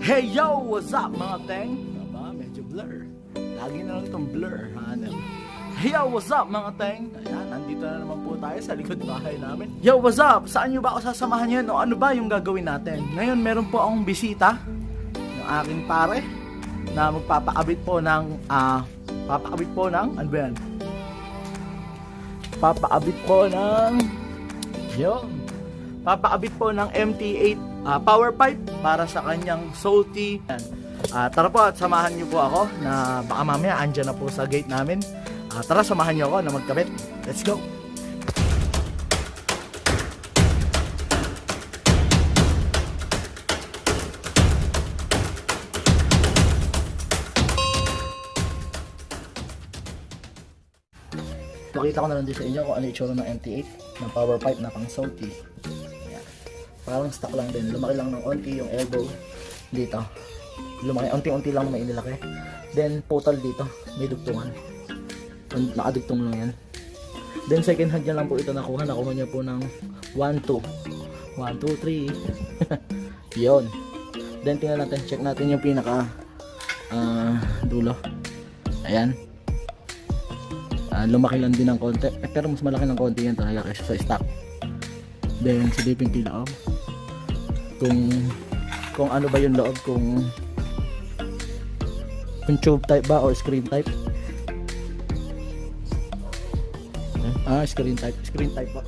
Hey yo! What's up mga teng? Aba, medyo blur. Lagi na lang itong blur. Ano? Hey yo! What's up mga teng? Ayan, nandito na naman po tayo sa likod bahay namin. Yo! What's up? Saan nyo ba ako sasamahan yan? O ano ba yung gagawin natin? Ngayon meron po akong bisita. Yung aking pare na magpapakabit po ng ano ba yan? Papakabit po ng MT8 power pipe para sa kanyang salty. Tara po at samahan niyo po ako na baka mamaya andyan na po sa gate namin. Tara samahan niyo ako na magkabit. Let's go! Pakita ko na lang din sa inyo kung ano yung itsura ng MT8 ng power pipe na pang salty. Ayan. Parang stock lang din. Lumaki lang ng onti yung elbow dito. Lumaki, unti-unti lang may inilaki. Then total dito, may dugtungan. Nakadugtong lang yan. Then second hand niya lang po ito nakuha. Nakuha niya po ng 1, 2. 1, 2, 3. Yun. Then tingnan natin, check natin yung pinaka dulo. Ayan. Lumaki lang din ng konti, pero mas malaki ng konti yan talaga kaysa sa stock. Then silipin yung loob kung ano ba yung loob, kung tube type ba or screen type. Screen type ba.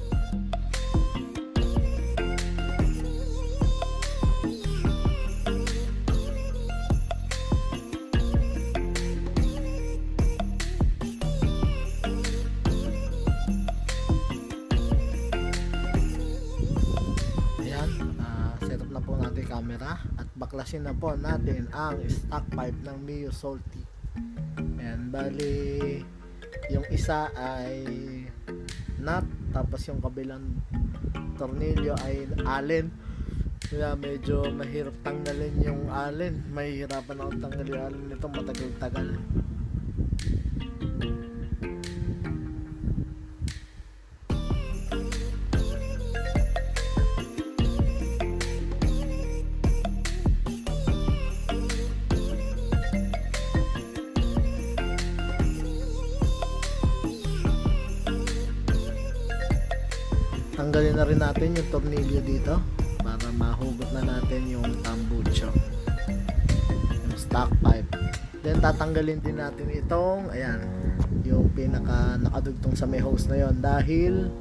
Setup na po natin camera at baklasin na po natin ang stock pipe ng Mio Salty. Ayan, bali yung isa ay nut, tapos yung kabilang tornilyo ay allen. Kaya medyo mahirap tanggalin yung allen. Mahihirapan akong tanggalin yung allen nito, matagal-tagal. Tanggalin na rin natin yung tornilyo dito para mahugot na natin yung tambucho, yung stock pipe. Then tatanggalin din natin itong ayan, yung pinaka nakadugtong sa may hose na yon, dahil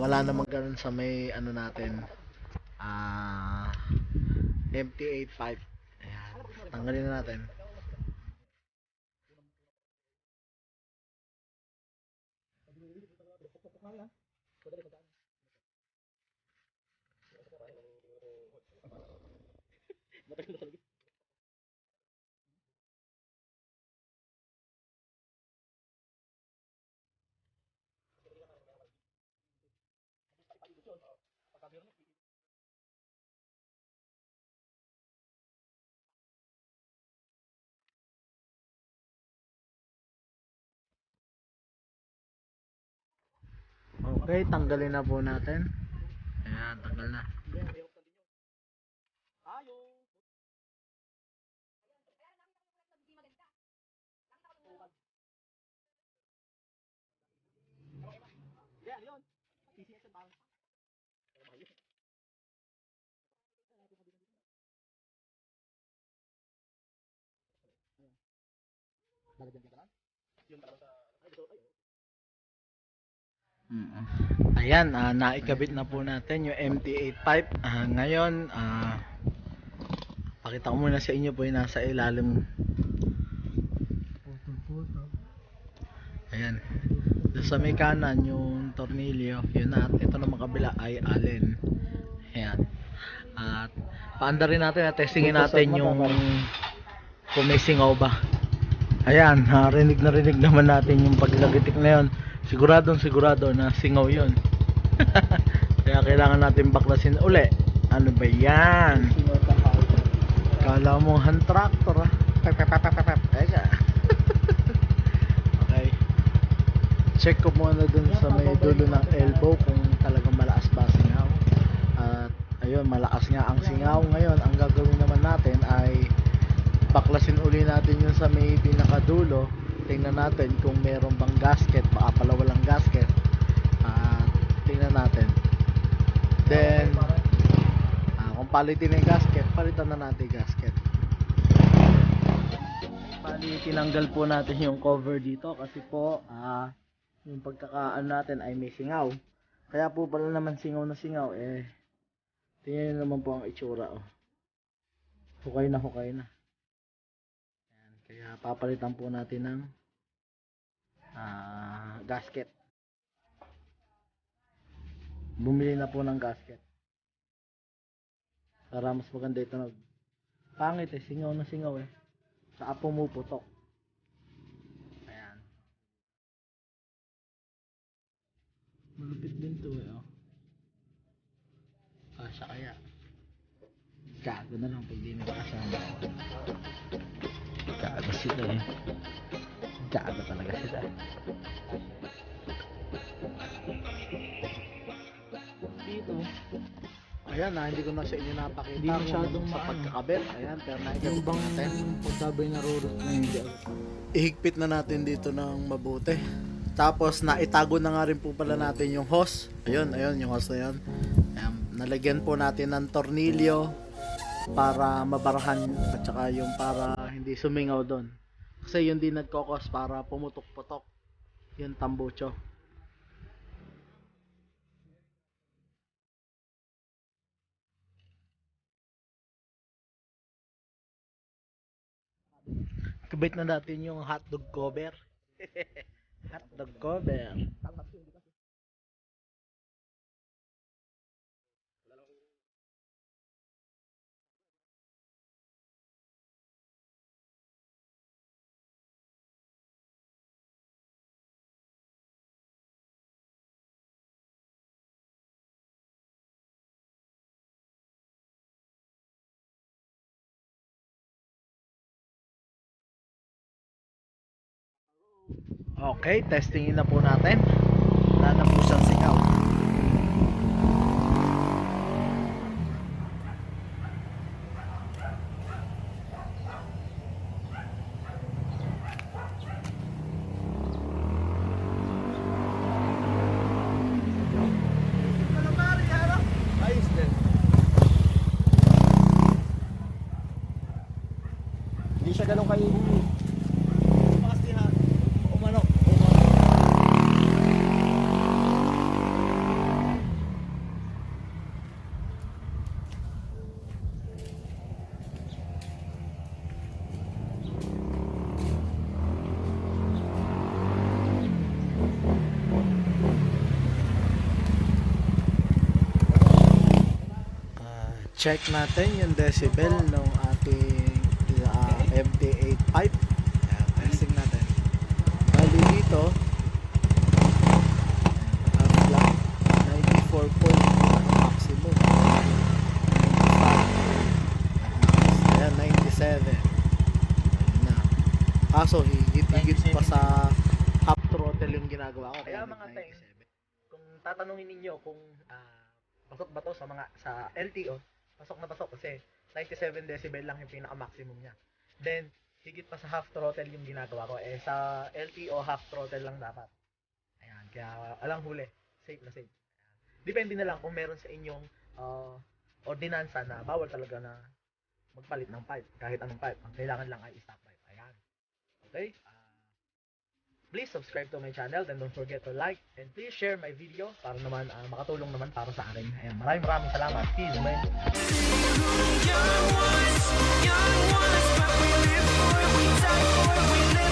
wala namang ganun sa may ano natin, MT8 pipe. Ayan, tanggalin na natin. Okay, tanggalin na po natin. Ayan, tanggal na. Ayan, naikabit na po natin yung MT8 pipe. Ngayon, pakita ko muna sa inyo po yung nasa ilalim. Ayan, sa may kanan yung tornilyo, yun, at ito naman kabila ay allen. Ayan, at paanda rin natin, testingin natin yung kung may singaw ba. Ayan, rinig na rinig naman natin yung paglagitik na yun. Sigurado na singaw yun. Kaya kailangan natin baklasin uli. Ano ba yan? Kala mo hand tractor, Okay, check ko muna dun sa may dulo ng elbow kung talagang malakas ba singaw. At ayun, malakas nga ang singaw. Ngayon ang gagawin Babaklasin uli natin yung sa may pinakadulo. Tingnan natin kung meron bang gasket. Baka pala walang gasket. Tingnan natin. Then kung palitin na yung gasket, palitan na natin yung gasket. Bali, tinanggal po natin yung cover dito kasi po yung pagkakaan natin ay may singaw. Kaya po pala naman singaw na singaw, tingnan nyo naman po ang itsura. Hukay na hukay na. Ayan, kaya papalitan po natin ng gasket. Bumili na po ng gasket para mas maganda ito. Pangit singaw na singaw saka pumuputok. Ayan, malupit din to kasya kaya gago na lang pag di nakasama. Gago sila gago talaga sila. Dito ayan hindi ko na sa inyo napakita. Hindi masyadong sa pagkakabit. Ayan, pero nakikita bang natin pagkabay na rurot na hindi. Ihigpit na natin dito ng mabuti. Tapos naitago na nga rin po pala natin yung hose. Ayun yung hose na yun. Ayan, nalagyan po natin ng tornilyo para mabarahan at saka yung para hindi sumingaw doon. Kasi yun din nagkokos para pumutok-putok yung tambucho. Kabit na natin yung hotdog cover. Hotdog cover. Okay, testingin na po natin. Wala na po siyang singaw. Ayos din. Hindi siya ganun kainin. Check natin yung decibel ng ating MT8 pipe. Testing natin. Bali dito lang 94 point maximum. 95. Ayan, 97. Na. Kaso higit pa sa half throttle yung ginagawa ko. Kaya mga tayo, kung tatanungin ninyo kung pasok ba to sa LTO, pasok na pasok kasi 97 decibel lang yung pinaka-maximum niya. Then, higit pa sa half throttle yung ginagawa ko. Sa LTO, half throttle lang dapat. Ayan, kaya alang huli. Safe na safe. Ayan. Depende na lang kung meron sa inyong ordinansa na bawal talaga na magpalit ng pipe. Kahit anong pipe. Ang kailangan lang ay stock pipe. Ayan. Okay? Please subscribe to my channel and don't forget to like and please share my video para naman makatulong naman para sa akin. Ayan, maraming salamat. Peace, man. Young ones, but we live for it, we die for it, we live.